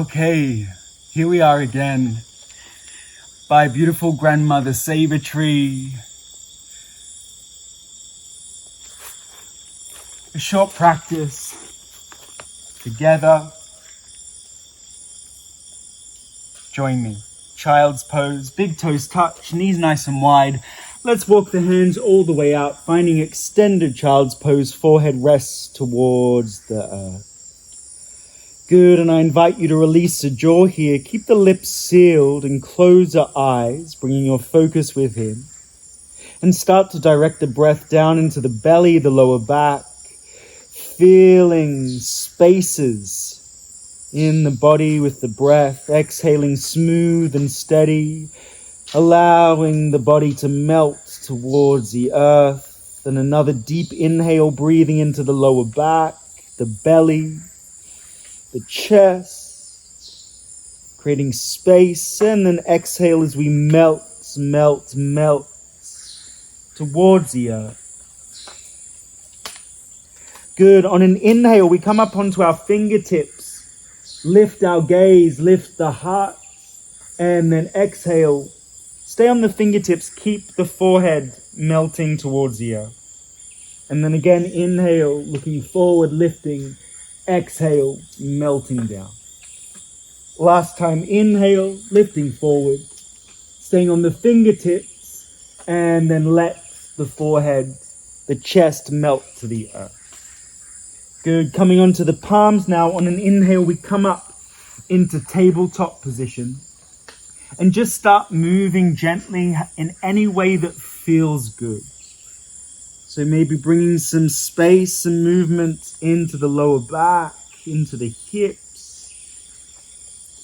Okay, here we are again by beautiful grandmother Saber Tree. A short practice together. Join me. Child's pose, big toes touch, knees nice and wide. Let's walk the hands all the way out, finding extended child's pose, forehead rests towards the earth. Good, and I invite you to release the jaw here. Keep the lips sealed and close the eyes, bringing your focus within. And start to direct the breath down into the belly, the lower back, feeling spaces in the body with the breath, exhaling smooth and steady, allowing the body to melt towards the earth. And another deep inhale, breathing into the lower back, the belly, the chest, creating space, and then exhale as we melt towards the earth. Good. On an inhale, we come up onto our fingertips, lift our gaze, lift the heart, and then exhale. Stay on the fingertips, keep the forehead melting towards the earth. And then again, inhale, looking forward, lifting. Exhale, melting down. Last time, inhale, lifting forward, staying on the fingertips, and then let the forehead, the chest melt to the earth. Good. Coming onto the palms now. On an inhale, we come up into tabletop position and just start moving gently in any way that feels good. So maybe bringing some space and movement into the lower back, into the hips,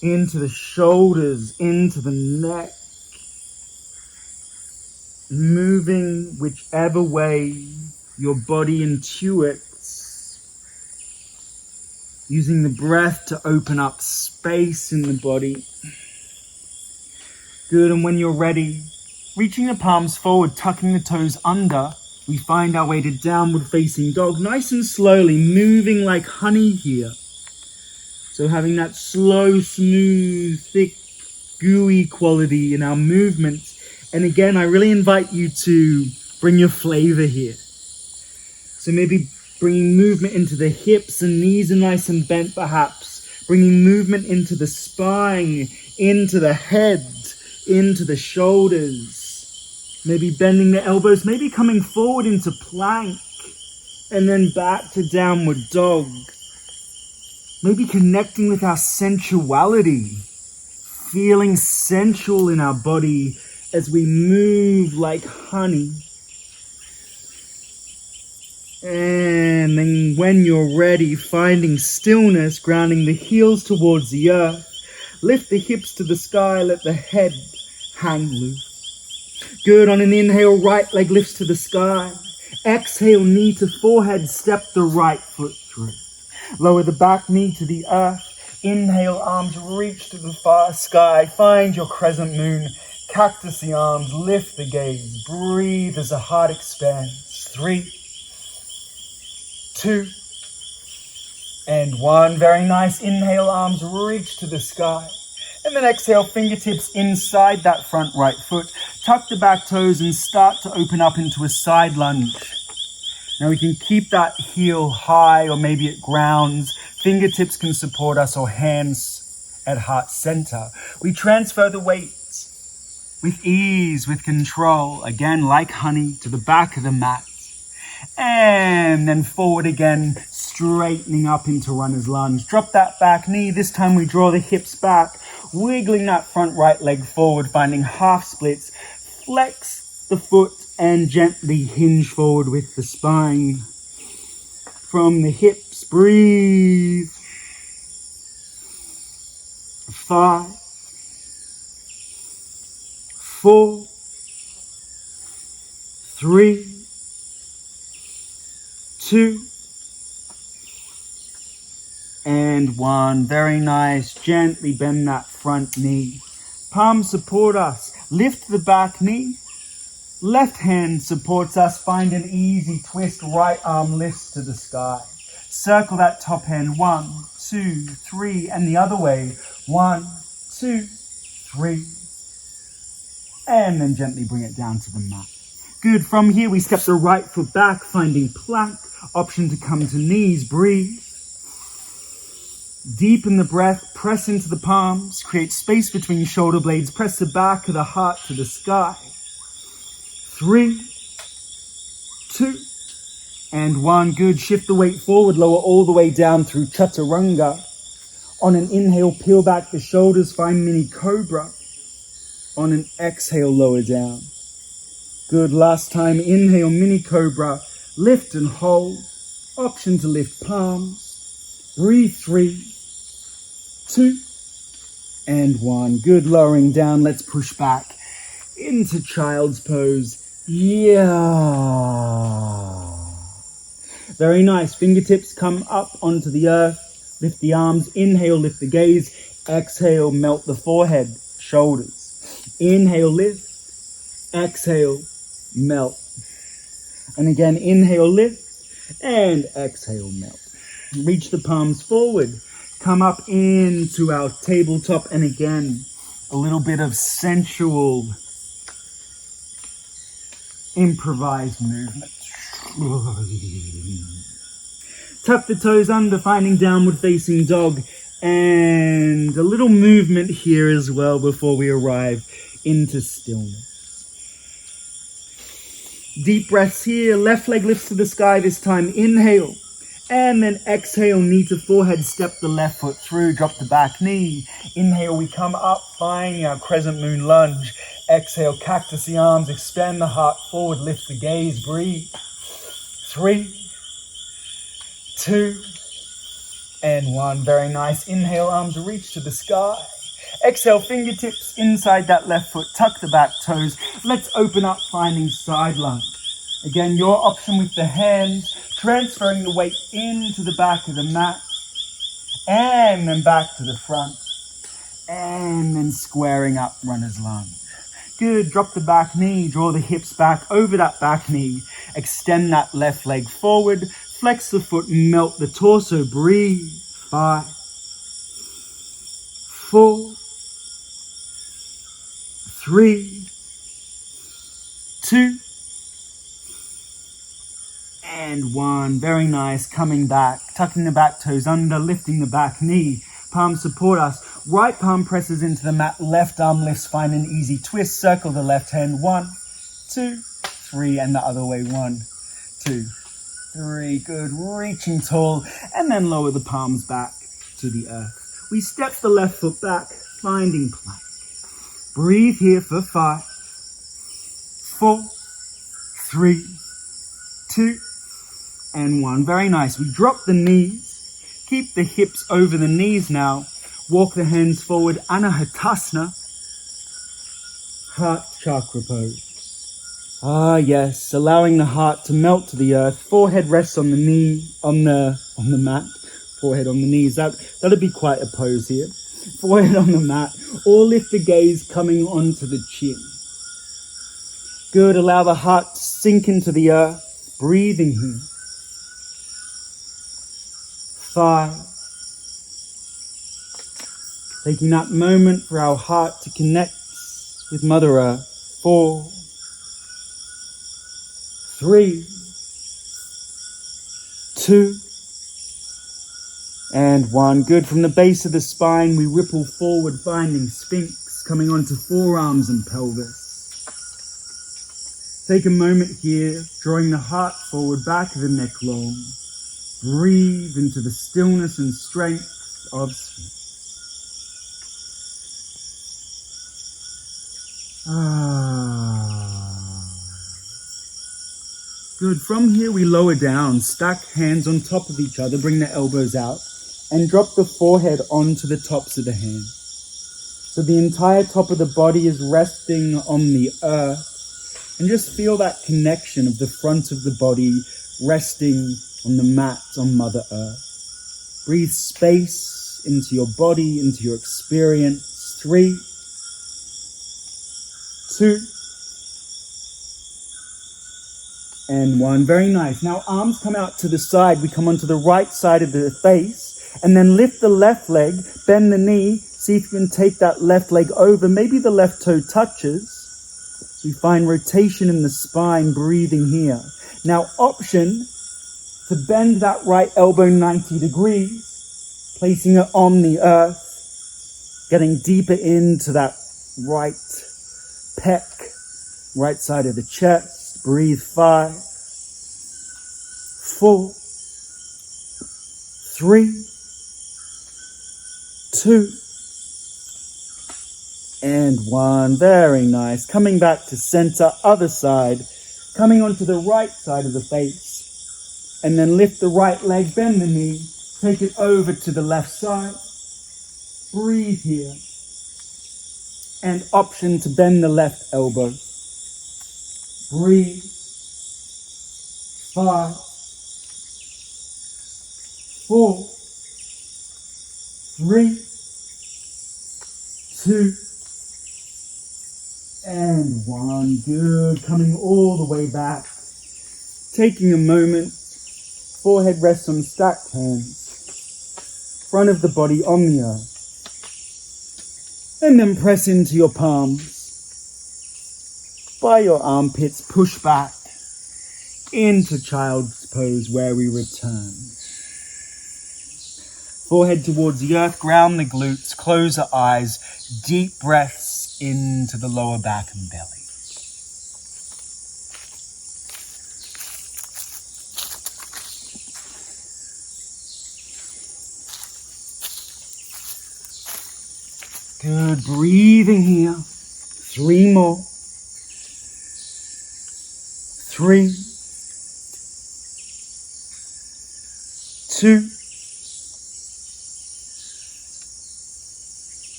into the shoulders, into the neck. Moving whichever way your body intuits. Using the breath to open up space in the body. Good, and when you're ready, reaching the palms forward, tucking the toes under, we find our way to downward facing dog, nice and slowly, moving like honey here. So having that slow, smooth, thick, gooey quality in our movements. And again, I really invite you to bring your flavor here. So maybe bringing movement into the hips and knees are nice and bent perhaps. Bringing movement into the spine, into the head, into the shoulders. Maybe bending the elbows, maybe coming forward into plank and then back to downward dog. Maybe connecting with our sensuality, feeling sensual in our body as we move like honey. And then when you're ready, finding stillness, grounding the heels towards the earth. Lift the hips to the sky, let the head hang loose. Good. On an inhale, right leg lifts to the sky. Exhale, knee to forehead, step the right foot through. Lower the back knee to the earth. Inhale, arms reach to the far sky. Find your crescent moon. Cactus the arms, lift the gaze. Breathe as the heart expands. 3, 2, and 1. Very nice. Inhale, arms reach to the sky. And then exhale, fingertips inside that front right foot. Tuck the back toes and start to open up into a side lunge. Now we can keep that heel high or maybe it grounds. Fingertips can support us or hands at heart center. We transfer the weight with ease, with control. Again, like honey, to the back of the mat. And then forward again, straightening up into runner's lunge. Drop that back knee. This time we draw the hips back. Wiggling that front right leg forward, finding half splits. Flex the foot and gently hinge forward with the spine. From the hips, breathe. 5, 4, 3, 2, and 1. Very nice. Gently bend that front knee. Palms support us. Lift the back knee. Left hand supports us. Find an easy twist. Right arm lifts to the sky. Circle that top hand. 1, 2, 3. And the other way. 1, 2, 3. And then gently bring it down to the mat. Good. From here, we step the right foot back, finding plank. Option to come to knees. Breathe. Deepen the breath. Press into the palms. Create space between shoulder blades. Press the back of the heart to the sky. 3, 2, and 1. Good. Shift the weight forward. Lower all the way down through chaturanga. On an inhale, peel back the shoulders. Find mini cobra. On an exhale, lower down. Good. Last time. Inhale, mini cobra. Lift and hold. Option to lift palms. Breathe. 3, 2, and 1. Good. Lowering down. Let's push back into child's pose. Yeah. Very nice. Fingertips come up onto the earth. Lift the arms. Inhale, lift the gaze. Exhale, melt the forehead, shoulders. Inhale, lift. Exhale, melt. And again, inhale, lift. And exhale, melt. Reach the palms forward. Come up into our tabletop. And again, a little bit of sensual improvised movement. Tuck the toes under, finding downward facing dog. And a little movement here as well before we arrive into stillness. Deep breaths here. Left leg lifts to the sky this time. Inhale. And then exhale, knee to forehead. Step the left foot through. Drop the back knee. Inhale, we come up, finding our crescent moon lunge. Exhale, cactus the arms. Expand the heart forward. Lift the gaze. Breathe. 3, 2, and 1. Very nice. Inhale, arms reach to the sky. Exhale, fingertips inside that left foot. Tuck the back toes. Let's open up, finding side lunge. Again, your option with the hands. Transferring the weight into the back of the mat. And then back to the front. And then squaring up, runner's lunge. Good. Drop the back knee. Draw the hips back over that back knee. Extend that left leg forward. Flex the foot. Melt the torso. Breathe. 5, 4, 3, 2, and 1. Very nice. Coming back. Tucking the back toes under. Lifting the back knee. Palms support us. Right palm presses into the mat. Left arm lifts. Find an easy twist. Circle the left hand. 1, 2, 3. And the other way. 1, 2, 3. Good. Reaching tall. And then lower the palms back to the earth. We step the left foot back. Finding plank. Breathe here for 5, 4, 3, 2, and 1. Very nice. We drop the knees. Keep the hips over the knees now. Walk the hands forward. Anahatasana. Heart chakra pose. Ah, yes. Allowing the heart to melt to the earth. Forehead rests on the knee, on the mat. Forehead on the knees. That'd be quite a pose here. Forehead on the mat. Or lift the gaze coming onto the chin. Good. Allow the heart to sink into the earth. Breathing here. 5. Taking that moment for our heart to connect with Mother Earth. 4, 3, 2, and 1. Good. From the base of the spine, we ripple forward, finding Sphinx, coming onto forearms and pelvis. Take a moment here, drawing the heart forward, back of the neck long. Breathe into the stillness and strength of Sphinx. Good. From here we lower down, stack hands on top of each other, bring the elbows out, and drop the forehead onto the tops of the hands. So the entire top of the body is resting on the earth. And just feel that connection of the front of the body resting on the mat on Mother Earth. Breathe space into your body, into your experience. 3, 2, and one. Very nice. Now arms come out to the side. We come onto the right side of the face, and then lift the left leg, bend the knee. See if you can take that left leg over. Maybe the left toe touches. We find rotation in the spine, breathing here. Now option to bend that right elbow 90 degrees, placing it on the earth, getting deeper into that right pec, right side of the chest. Breathe 5, 4, 3, 2, and 1. Very nice. Coming back to center, other side. Coming onto the right side of the face. And then lift the right leg, bend the knee. Take it over to the left side. Breathe here. And option to bend the left elbow. Breathe. 5, 4, 3, 2, and 1. Good. Coming all the way back. Taking a moment. Forehead rests on stacked hands. Front of the body on the earth. And then press into your palms. By your armpits, push back into child's pose where we return. Forehead towards the earth, ground the glutes, close the eyes, deep breaths into the lower back and belly. Good, breathing here. 3 more. 3, 2,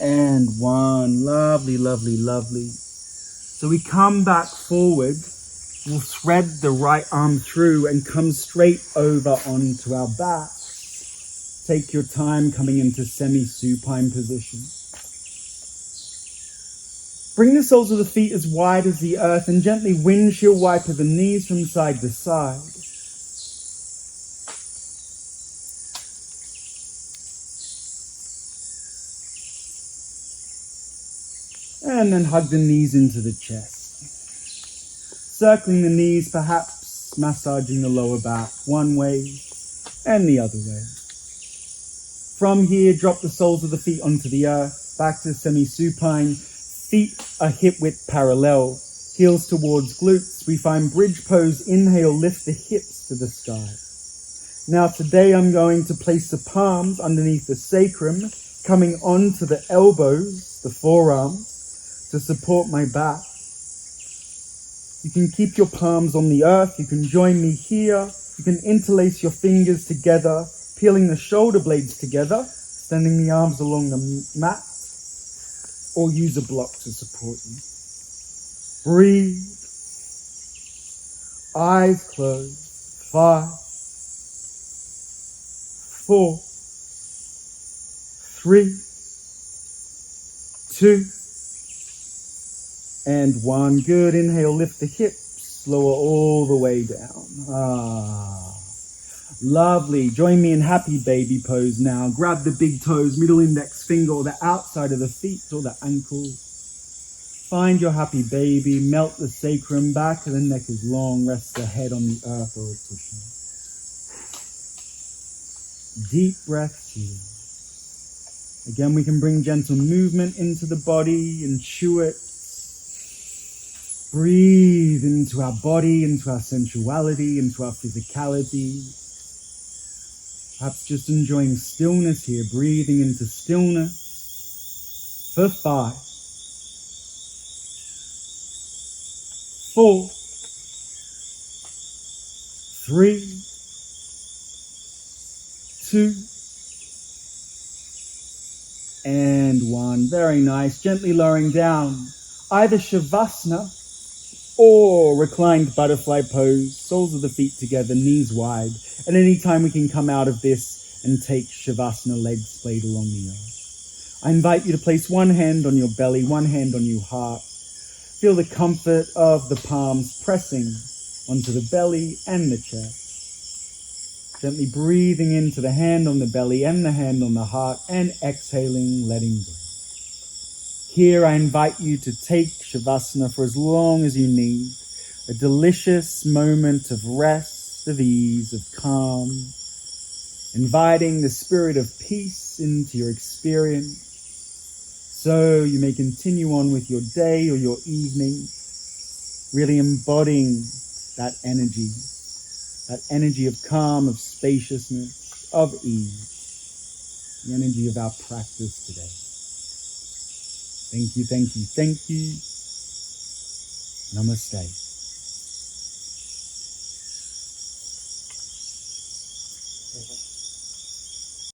and 1. Lovely, lovely, lovely. So we come back forward. We'll thread the right arm through and come straight over onto our back. Take your time coming into semi-supine position. Bring the soles of the feet as wide as the earth and gently windshield wiper the knees from side to side. And then hug the knees into the chest. Circling the knees, perhaps massaging the lower back one way and the other way. From here, drop the soles of the feet onto the earth, back to semi-supine. Feet are hip width parallel, heels towards glutes. We find bridge pose. Inhale, lift the hips to the sky. Now today I'm going to place the palms underneath the sacrum, coming onto the elbows, the forearms, to support my back. You can keep your palms on the earth. You can join me here. You can interlace your fingers together, peeling the shoulder blades together, extending the arms along the mat, or use a block to support you. Breathe. Eyes closed. 5, 4, 3, 2, and 1. Good. Inhale, lift the hips, lower all the way down. Lovely. Join me in happy baby pose now. Grab the big toes, middle index finger, or the outside of the feet or the ankles. Find your happy baby. Melt the sacrum. Back of the neck is long. Rest the head on the earth or a cushion. Deep breaths here. Again, we can bring gentle movement into the body and chew it. Breathe into our body, into our sensuality, into our physicality. Perhaps just enjoying stillness here, breathing into stillness for 5, 4, 3, 2, and 1. Very nice. Gently lowering down, either Shavasana or reclined butterfly pose, soles of the feet together, knees wide. At any time we can come out of this and take Shavasana, legs splayed along the earth. I invite you to place one hand on your belly, one hand on your heart. Feel the comfort of the palms pressing onto the belly and the chest. Gently breathing into the hand on the belly and the hand on the heart, and exhaling, letting go. Here I invite you to take Shavasana for as long as you need. A delicious moment of rest, of ease, of calm, inviting the spirit of peace into your experience. So you may continue on with your day or your evening, really embodying that energy of calm, of spaciousness, of ease, the energy of our practice today. Thank you, thank you, thank you. Namaste.